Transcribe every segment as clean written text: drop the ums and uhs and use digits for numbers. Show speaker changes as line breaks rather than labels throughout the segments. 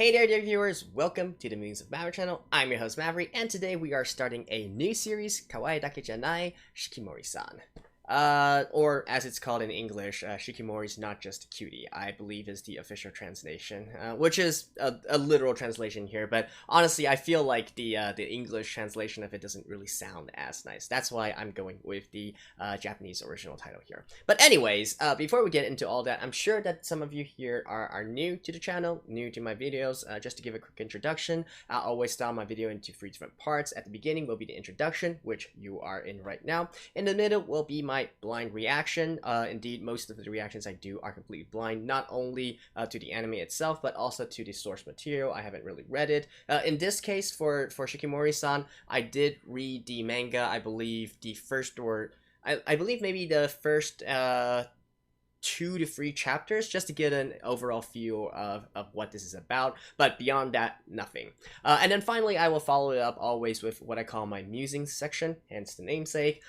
Hey there, dear viewers! Welcome to the Musings&Review channel. I'm your host Maverick, and today we are starting a new series, Kawaii dake ja nai Shikimori-san. Or as it's called in English, Shikimori's Not Just a Cutie, I believe is the official translation, which is a literal translation here, but honestly, I feel like the English translation of it doesn't really sound as nice. That's why I'm going with the Japanese original title here. But anyways, before we get into all that, I'm sure that some of you here are new to the channel, new to my videos. Just to give a quick introduction, I always style my video into 3 different parts. At the beginning will be the introduction, which you are in right now. In the middle will be my blind reaction. Indeed, most of the reactions I do are completely blind, not only to the anime itself, but also to the source material. I haven't really read it. In this case, for Shikimori-san, I did read the manga, I believe the first, or I believe maybe the first 2 to 3 chapters, just to get an overall feel of what this is about, but beyond that, nothing. And then finally, I will follow it up always with what I call my musings section, hence the namesake,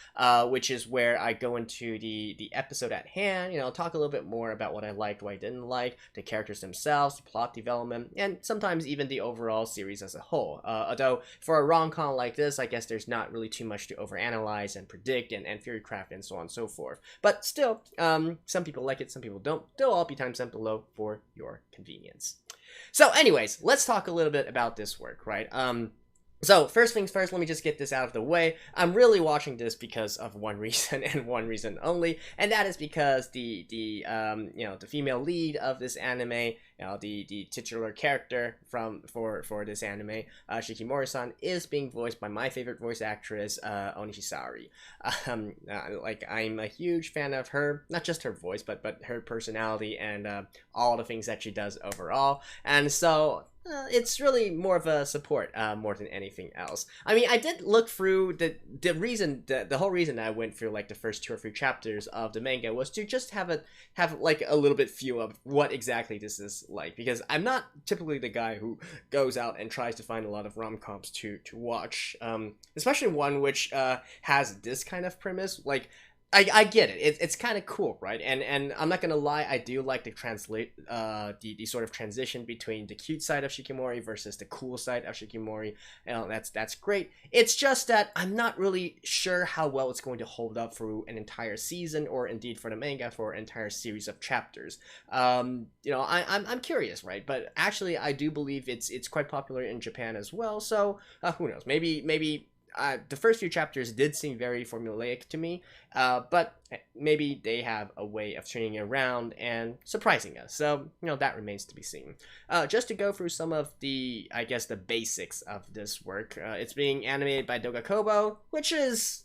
which is where I go into the episode at hand, talk a little bit more about what I liked, what I didn't like, the characters themselves, the plot development, and sometimes even the overall series as a whole. Although, for a rom-com like this, I guess there's not really too much to overanalyze and predict and theory craft and so on and so forth. But still, some people like it, some people don't. They'll all be timestamped below for your convenience. So anyways, let's talk a little bit about this work, right? So first things first, let me just get this out of the way. I'm really watching this because of one reason and one reason only, and that is because the female lead of this anime, the titular character for this anime, Shikimori-san, is being voiced by my favorite voice actress, Onishisari. Like, I'm a huge fan of her, not just her voice, but her personality and all the things that she does overall, and so it's really more of a support more than anything else. I mean, I did look through the whole reason that I went through like the first 2 or 3 chapters of the manga was to just have like a little bit feel of what exactly this is like, because I'm not typically the guy who goes out and tries to find a lot of rom-coms to watch, especially one which has this kind of premise. Like, I get it. It's kind of cool, right? And I'm not gonna lie, I do like to translate the sort of transition between the cute side of Shikimori versus the cool side of Shikimori. That's great. It's just that I'm not really sure how well it's going to hold up through an entire season, or indeed for the manga for an entire series of chapters. I'm curious, right? But actually, I do believe it's quite popular in Japan as well. So who knows? Maybe. The first few chapters did seem very formulaic to me, but maybe they have a way of turning it around and surprising us. So, that remains to be seen. Just to go through some of the, I guess, the basics of this work. It's being animated by Doga Kobo, which is,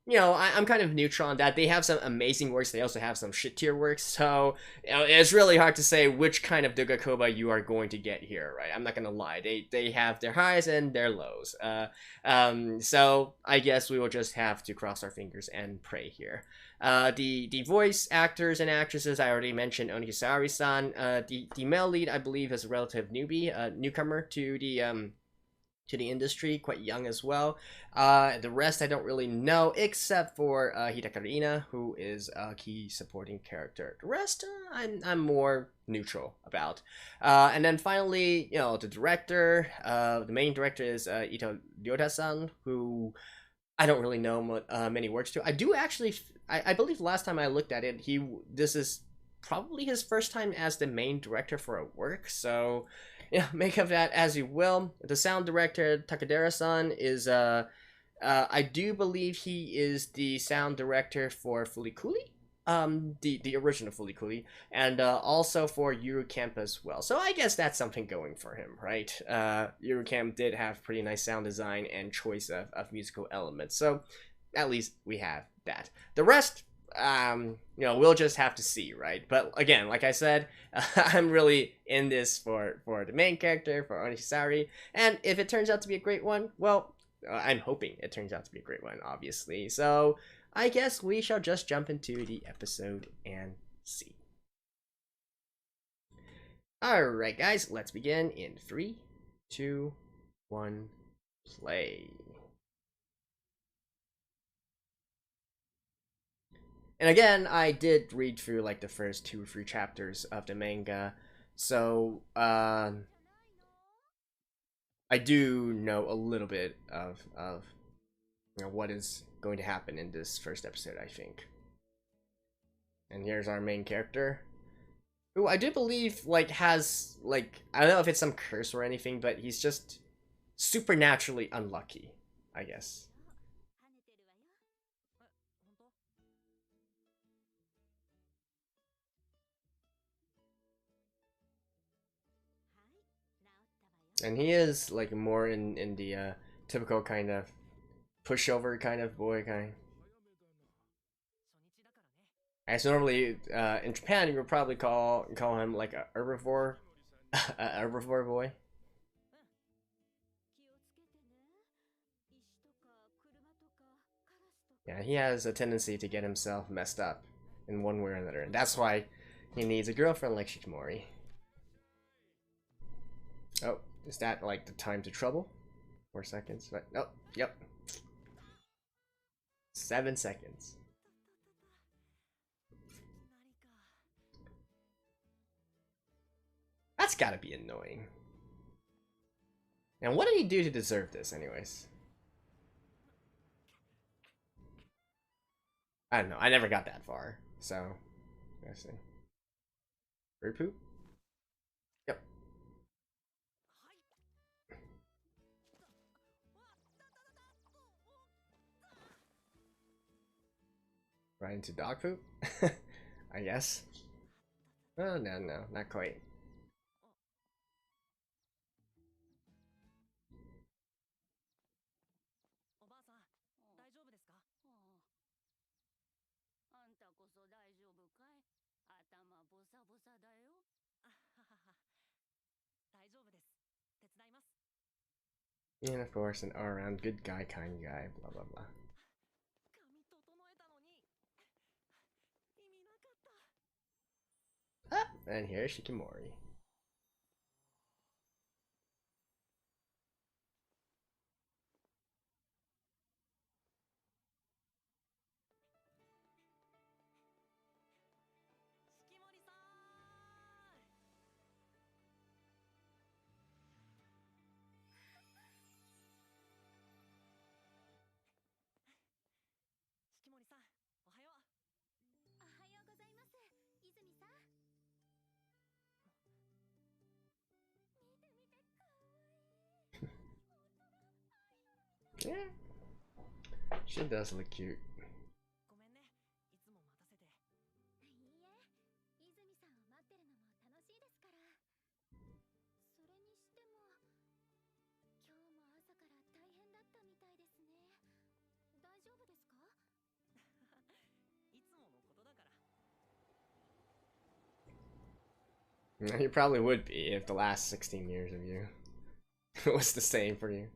I'm kind of neutral on that. They have some amazing works. They also have some shit tier works. So, it's really hard to say which kind of Doga Kobo you are going to get here, right? I'm not going to lie. They have their highs and their lows. So, I guess we will just have to cross our fingers and pray here. The voice actors and actresses, I already mentioned Onishisari-san. The male lead, I believe, is a relative newcomer to the industry, quite young as well. The rest I don't really know, except for Hidakari, who is a key supporting character. The rest, I'm more neutral about. And then finally, the director, the main director is Ito Ryota-san, who I don't really know many works to. I do actually, I believe last time I looked at it, this is probably his first time as the main director for a work, so make of that as you will. The sound director, Takadera-san, is, I do believe he is the sound director for Fulikuli, the original Fulikuli, and also for Yuru Camp as well. So I guess that's something going for him, right? Yuru Camp did have pretty nice sound design and choice of musical elements, so at least we have that. The rest, we'll just have to see, right? But again, like I said, I'm really in this for the main character, for Onishisari, and if it turns out to be a great one, well, I'm hoping it turns out to be a great one, obviously. So I guess we shall just jump into the episode and see. Alright guys, let's begin in 3, 2, 1, play. And again, I did read through like the first 2 or 3 chapters of the manga, so I do know a little bit of what is going to happen in this first episode, I think. And here's our main character, who I do believe has I don't know if it's some curse or anything, but he's just supernaturally unlucky, I guess. And he is more in the typical kind of pushover kind of boy kind. As normally in Japan you would probably call him like a herbivore, a herbivore boy. Yeah, he has a tendency to get himself messed up in one way or another, and that's why he needs a girlfriend like Shikimori. Oh, is that the time to trouble? 4 seconds. But oh, yep. 7 seconds. That's gotta be annoying. And what did he do to deserve this, anyways? I don't know. I never got that far, so let's see. Bird poop? Yep. Right into dog poop? I guess. Oh, no, not quite. And of course, an all-around good guy, kind guy, blah blah blah. Ah, and here's Shikimori. Yeah, she does look cute. You probably would be if the last 16 years of you was the same for you.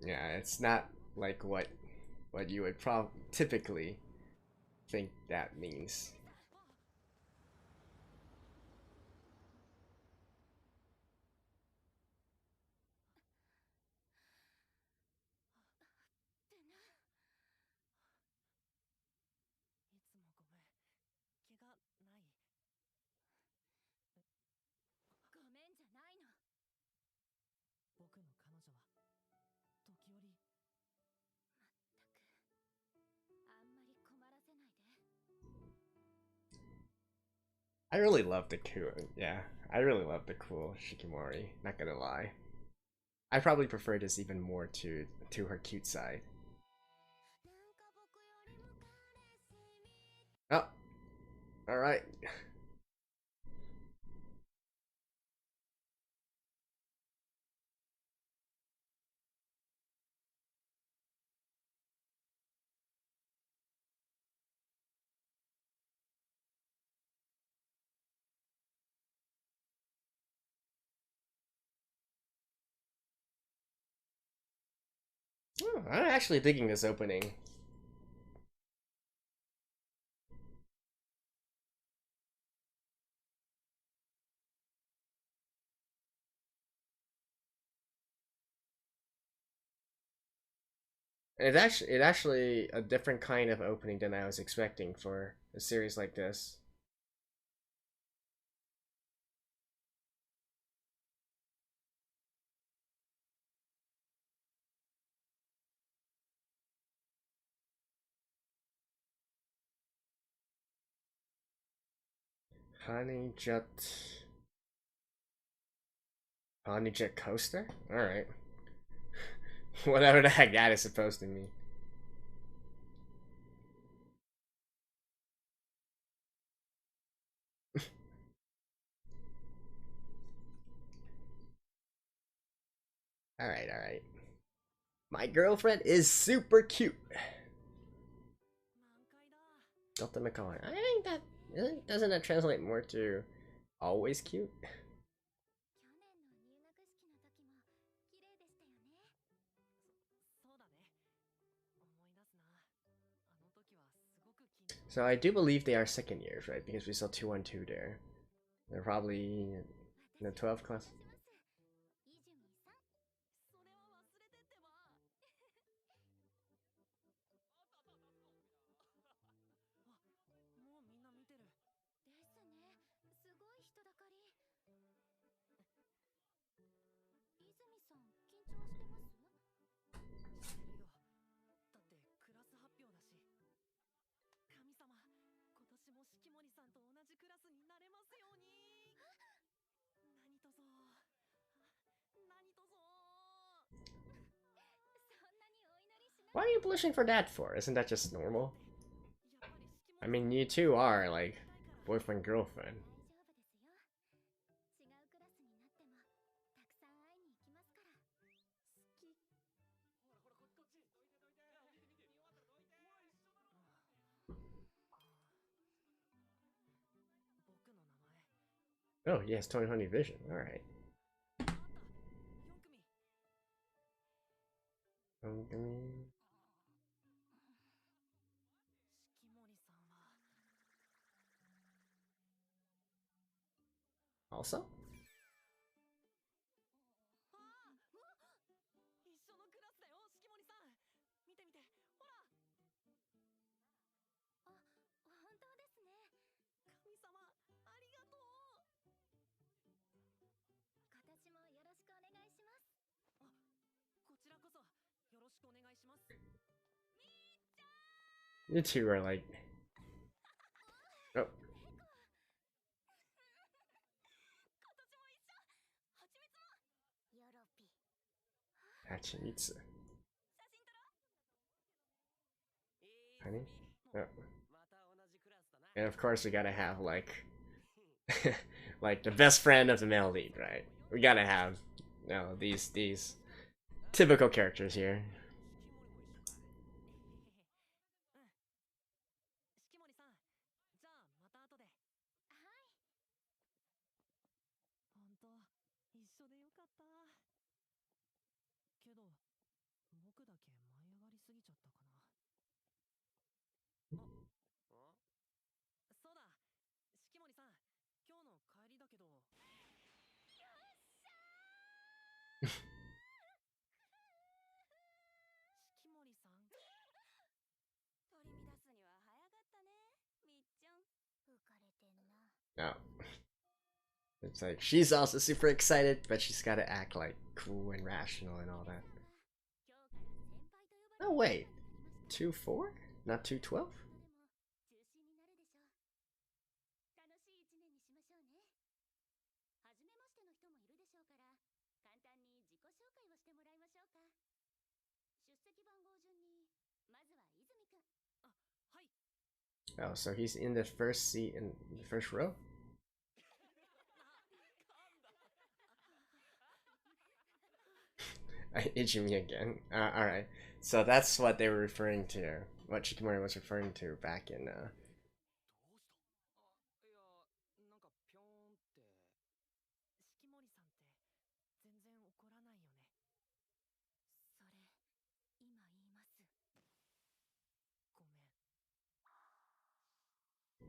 Yeah, it's not like what you would typically think that means. I really love the cool, yeah, I really love the cool Shikimori, not gonna lie. I probably prefer this even more to her cute side. Oh, alright. Oh, I'm actually digging this opening. It actually a different kind of opening than I was expecting for a series like this. Honeyjet coaster? Alright. Whatever the heck that is supposed to mean. Alright. My girlfriend is super cute. Kawai. I think that doesn't that translate more to always cute? So I do believe they are second years, right? Because we saw 212 there. They're probably in the 12th class. Why are you blushing for that for? Isn't that just normal? I mean, you two are like boyfriend girlfriend. Oh yes, 2020 vision. All right. Also? You two are like... Oh. Hachimitsu. Honey? Oh. And of course we gotta have like... like the best friend of the male lead, right? We gotta have, you know, these typical characters here. No. It's like, she's also super excited, but she's gotta act like cool and rational and all that. Oh wait, 2-4? Not 2-12? Oh, so he's in the first seat in the first row? I itching me again. Alright. So that's what they were referring to. What Shikimori was referring to back in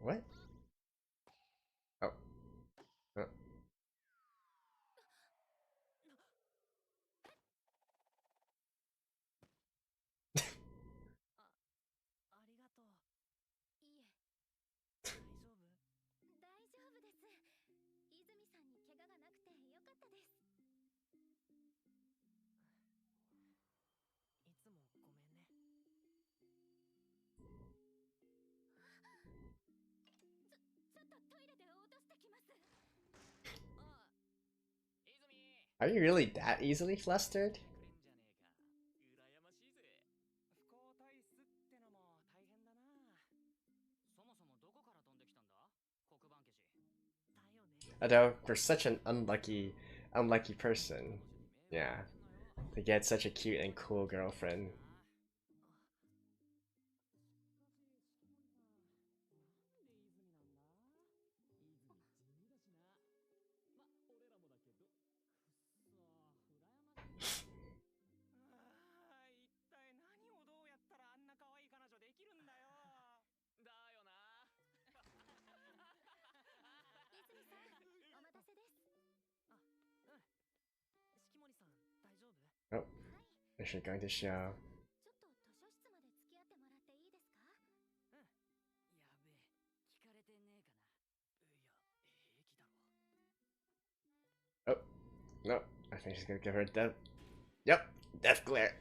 what? Oh. Oh. Are you really that easily flustered? Although, for such an unlucky person, yeah, to get such a cute and cool girlfriend. Oh, is she going to show? Oh, no, I think she's gonna give her a death. Yep, death glare.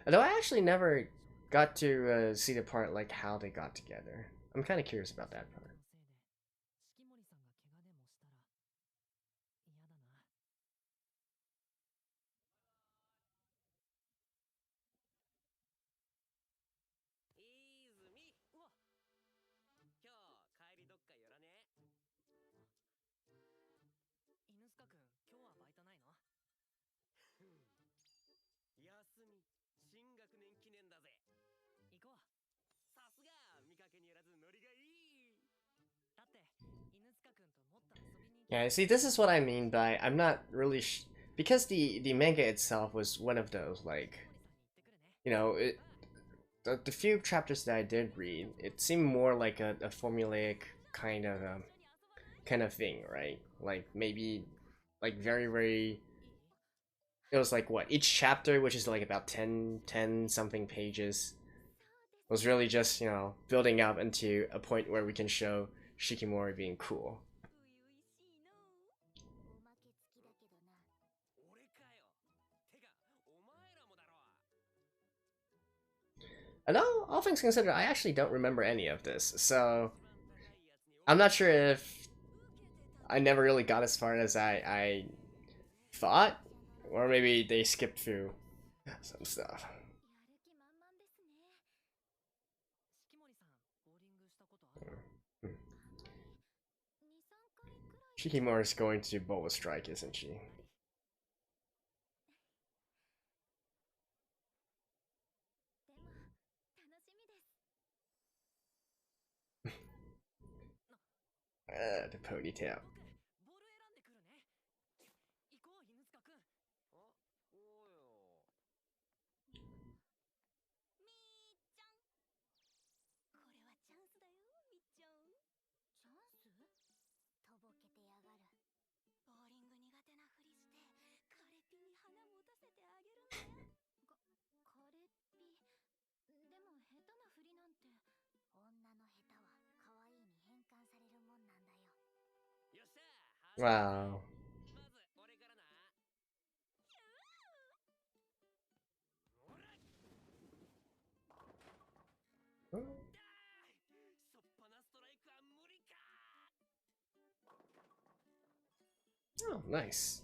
Although I actually never got to see the part like how they got together. I'm kind of curious about that part. Yeah, see, this is what I mean by I'm not really because the manga itself was one of those like, you know, the few chapters that I did read, it seemed more like a formulaic kind of thing, right? Like maybe like very it was like what each chapter, which is like about 10 something pages, was really just, you know, building up into a point where we can show Shikimori being cool. And all things considered, I actually don't remember any of this, so I'm not sure if I never really got as far as I thought, or maybe they skipped through some stuff. Shikimori's going to Boa Strike, isn't she? The ponytail. Wow. Oh, nice.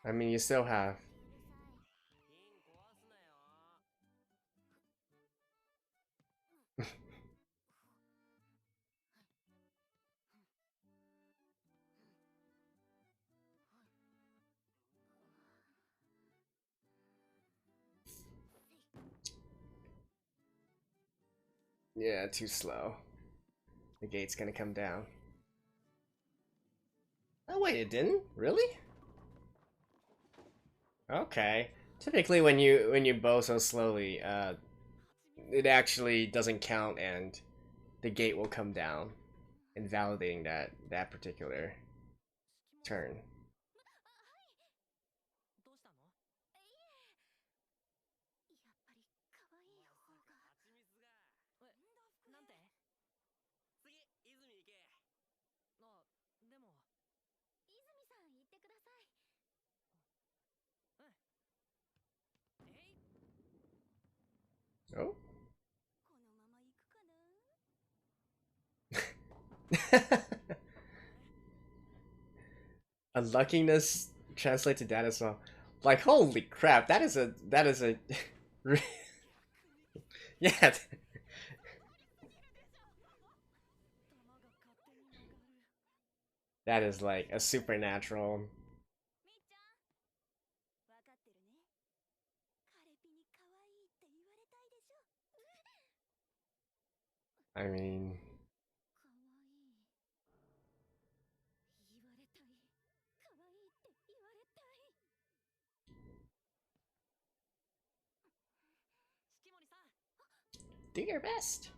I mean, you still have. Yeah, too slow. The gate's gonna come down. Oh wait, it didn't? Really? Okay. Typically, when you bow so slowly, it actually doesn't count, and the gate will come down, invalidating that particular turn. Oh. Unluckiness translate to that as well. Like, holy crap, that is a yeah. That is like a supernatural. I mean, do your best.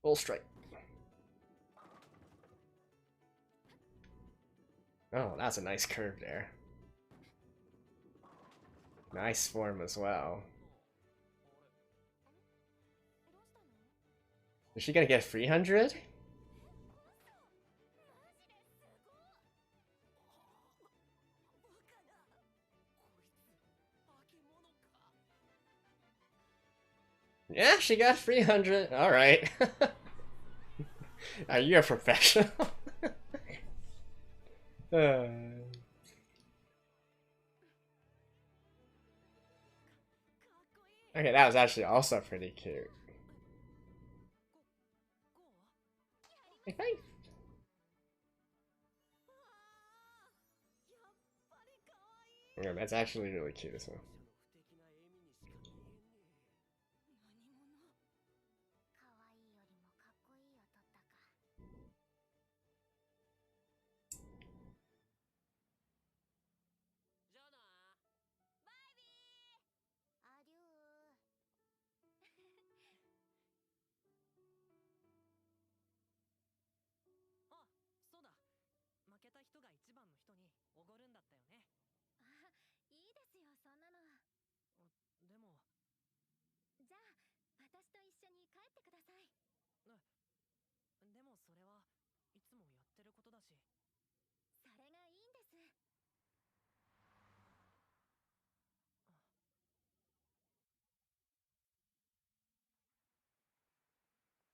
Full strike. Oh, that's a nice curve there. Nice form as well. Is she gonna get 300? Yeah, she got 300. Alright. Are you a professional? Okay, that was actually also pretty cute. Hey. Yeah, that's actually really cute as well.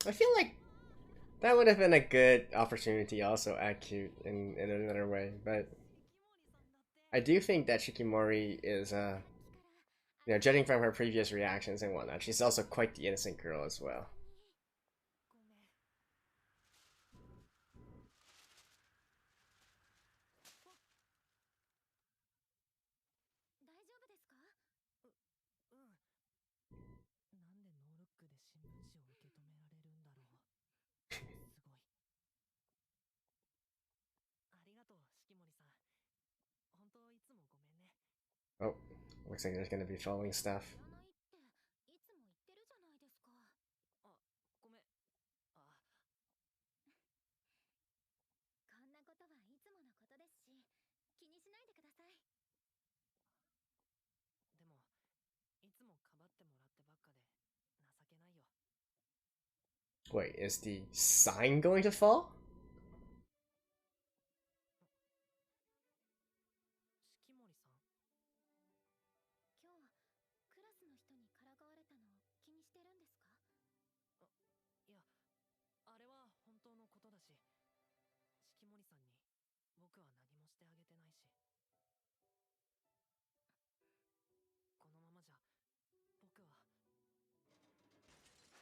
I feel like that would have been a good opportunity also at Cute in another way, but I do think that Shikimori is, you know, judging from her previous reactions and whatnot, she's also quite the innocent girl as well. Oh, looks like there's gonna be falling stuff. Wait, is the sign going to fall?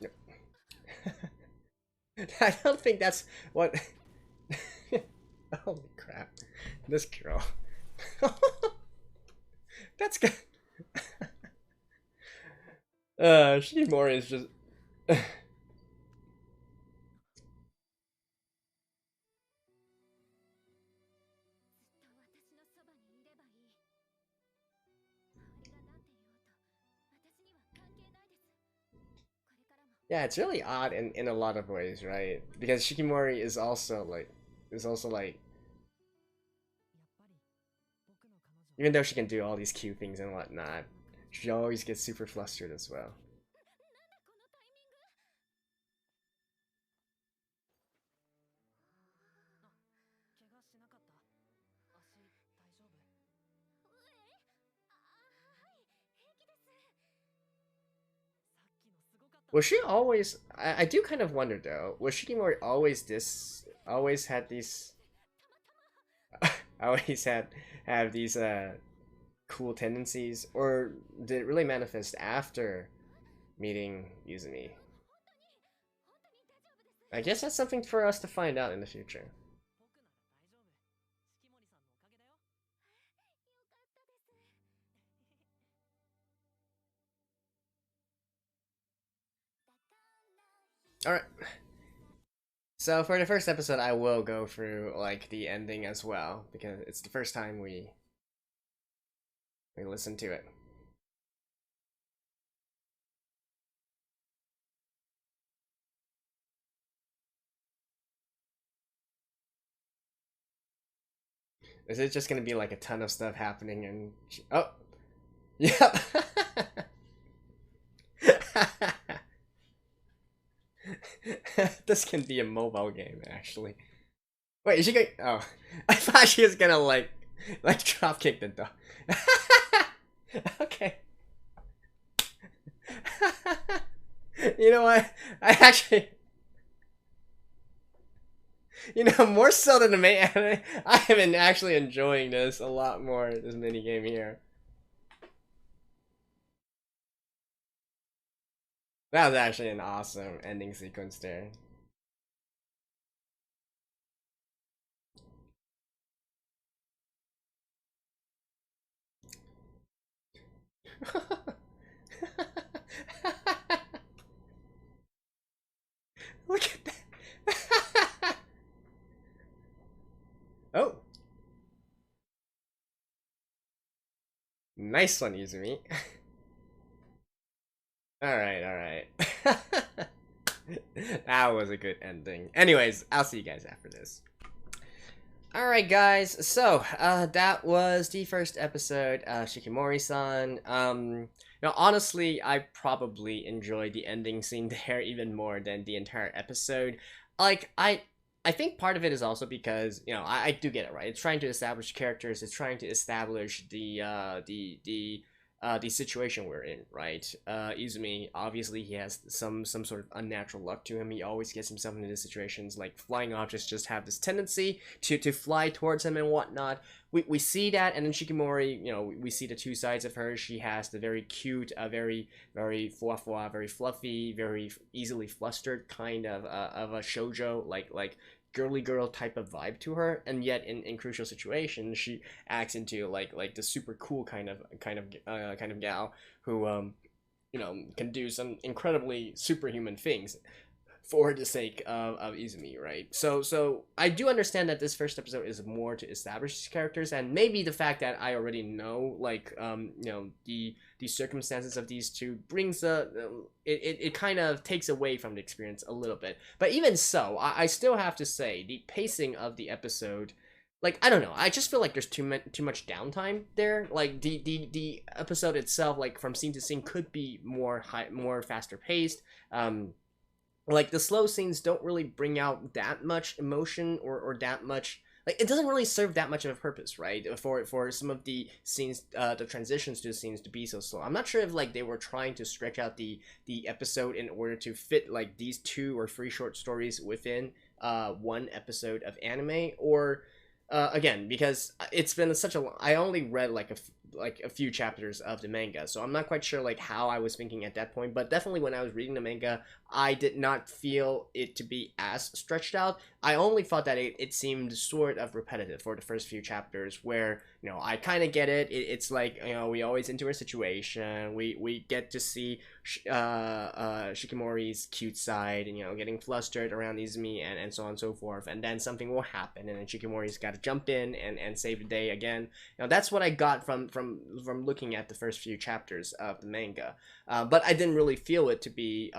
Yep. I don't think that's what. Holy crap. This girl. That's good. Shikimori is just. Yeah, it's really odd in a lot of ways, right? Because Shikimori is also like even though she can do all these cute things and whatnot, she always gets super flustered as well. Was she always? I do kind of wonder though. Was Shikimori always this? Always had these? Always have these cool tendencies, or did it really manifest after meeting Izumi? I guess that's something for us to find out in the future. Alright. So for the first episode, I will go through like the ending as well because it's the first time we listen to it. Is it just gonna be like a ton of stuff happening and oh, yeah. This can be a mobile game actually. Wait, is she going? Oh, I thought she was gonna like drop kick the dog. Okay. You know what? I actually, more so than the main anime, I have been actually enjoying this a lot more. This mini game here. That was actually an awesome ending sequence there. Look at that. Oh. Nice one, Izumi. Alright, alright. That was a good ending. Anyways, I'll see you guys after this. Alright guys, so that was the first episode, Shikimori-san. Honestly, I probably enjoyed the ending scene there even more than the entire episode. Like, I think part of it is also because, I do get it, right? It's trying to establish characters, it's trying to establish the situation we're in, right? Izumi, obviously he has some sort of unnatural luck to him. He always gets himself into these situations, like flying objects just have this tendency to fly towards him and whatnot. We see that, and then Shikimori, we see the two sides of her. She has the very cute, very very fluffy, very easily flustered kind of a shoujo like girly girl type of vibe to her, and yet in crucial situations she acts into like the super cool kind of gal who can do some incredibly superhuman things for the sake of Izumi, right? So I do understand that this first episode is more to establish these characters, and maybe the fact that I already know the circumstances of these two brings it kind of takes away from the experience a little bit. But even so, I still have to say the pacing of the episode, like, I don't know, I just feel like there's too much downtime there. Like the episode itself, like from scene to scene, could be more faster paced. Like the slow scenes don't really bring out that much emotion or that much, like, it doesn't really serve that much of a purpose, right? For some of the scenes, the transitions to the scenes to be so slow. I'm not sure if like they were trying to stretch out the episode in order to fit like these 2 or 3 short stories within one episode of anime, or again, because it's been such a I only read like a few chapters of the manga, so I'm not quite sure like how I was thinking at that point, but definitely when I was reading the manga, I did not feel it to be as stretched out. I only thought that it seemed sort of repetitive for the first few chapters, where I kind of get it. It's like, we always into a situation, we get to see Shikimori's cute side, and getting flustered around Izumi and so on and so forth, and then something will happen, and then Shikimori's got to jump in and save the day again. That's what I got from from looking at the first few chapters of the manga. But I didn't really feel it to be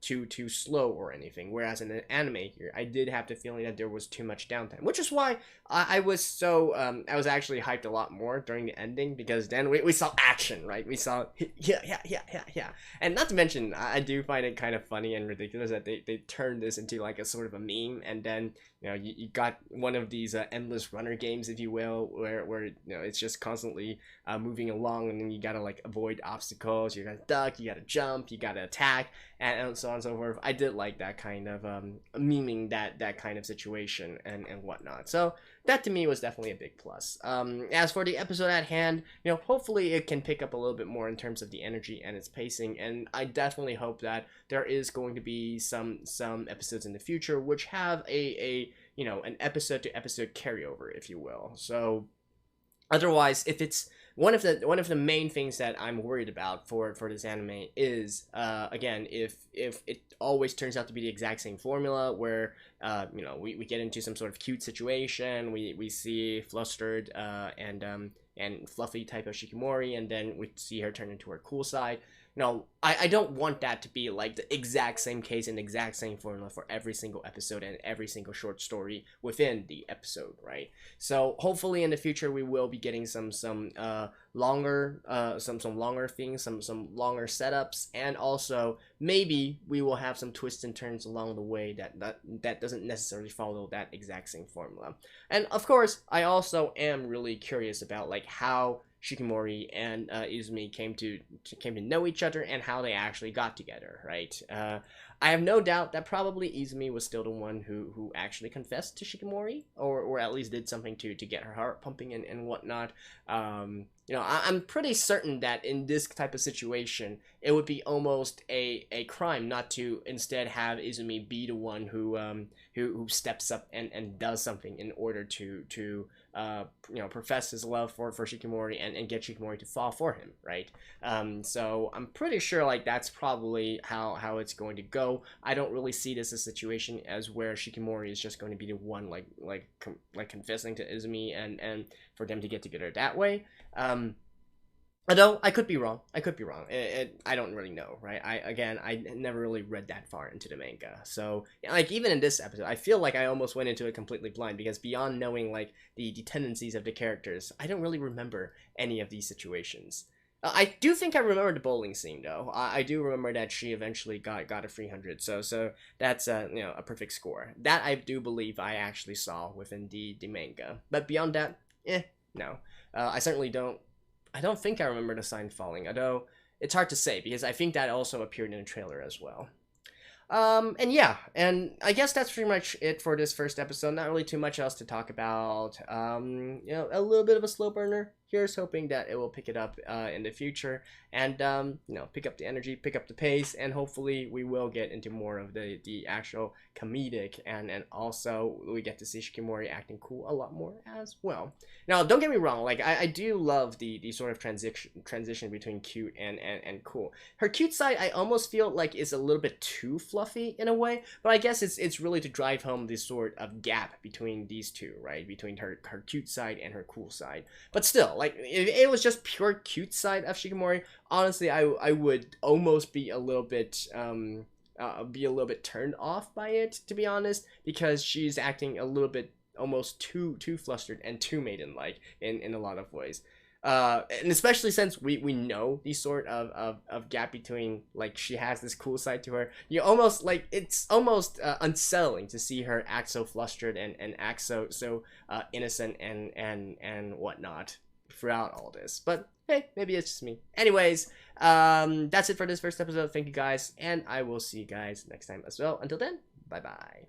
too slow or anything. Whereas in an anime here, I did have the feeling that there was too much downtime, which is why I was actually hyped a lot more during the ending, because then we saw action, right? We saw yeah, and not to mention, I do find it kind of funny and ridiculous that they turned this into like a sort of a meme, and then you got one of these endless runner games, if you will, where it's just constantly moving along, and then you gotta like avoid obstacles, you gotta duck, you gotta jump, you gotta attack, and so on and so forth. I did like that kind of memeing that kind of situation and whatnot. So that to me was definitely a big plus. As for the episode at hand, hopefully it can pick up a little bit more in terms of the energy and its pacing, and I definitely hope that there is going to be some episodes in the future which have an episode to episode carryover, if you will. So otherwise, if it's one of the main things that I'm worried about for this anime is again, if it always turns out to be the exact same formula where we get into some sort of cute situation, we see flustered and fluffy type of Shikimori, and then we see her turn into her cool side. I don't want that to be like the exact same case and the exact same formula for every single episode and every single short story within the episode, right? So hopefully in the future we will be getting some longer longer things, some longer setups, and also maybe we will have some twists and turns along the way that doesn't necessarily follow that exact same formula. And of course, I also am really curious about like how Shikimori and Izumi came to know each other and how they actually got together, right? I have no doubt that probably Izumi was still the one who actually confessed to Shikimori, or at least did something to get her heart pumping and whatnot. I'm pretty certain that in this type of situation, it would be almost a crime not to instead have Izumi be the one who steps up and does something in order to profess his love for Shikimori and get Shikimori to fall for him, right? So I'm pretty sure like that's probably how it's going to go. I don't really see this as a situation as where Shikimori is just going to be the one like confessing to Izumi and for them to get together that way. Although I could be wrong. I don't really know, right? I never really read that far into the manga. So like even in this episode, I feel like I almost went into it completely blind, because beyond knowing like the tendencies of the characters, I don't really remember any of these situations. I do think I remember the bowling scene though. I do remember that she eventually got a 300. So that's a perfect score. That I do believe I actually saw within the manga. But beyond that, no. I certainly don't. I don't think I remember the sign falling, although it's hard to say because I think that also appeared in the trailer as well. And yeah, and I guess that's pretty much it for this first episode. Not really too much else to talk about. A little bit of a slow burner. Here's hoping that it will pick it up in the future and pick up the energy, pick up the pace, and hopefully we will get into more of the actual comedic, and also we get to see Shikimori acting cool a lot more as well. Now, don't get me wrong, like I do love the sort of transition between cute and cool. Her cute side I almost feel like is a little bit too fluffy in a way, but I guess it's really to drive home this sort of gap between these two, right? Between her cute side and her cool side. But still, like if it was just pure cute side of Shikimori, honestly I would almost be a little bit turned off by it, to be honest, because she's acting a little bit almost too flustered and too maiden-like in a lot of ways. And especially since we know the sort of gap between, like, she has this cool side to her, you almost like it's almost unsettling to see her act so flustered and act so innocent and whatnot throughout all this. But hey, maybe it's just me. Anyways, that's it for this first episode. Thank you guys, and I will see you guys next time as well. Until then, bye bye.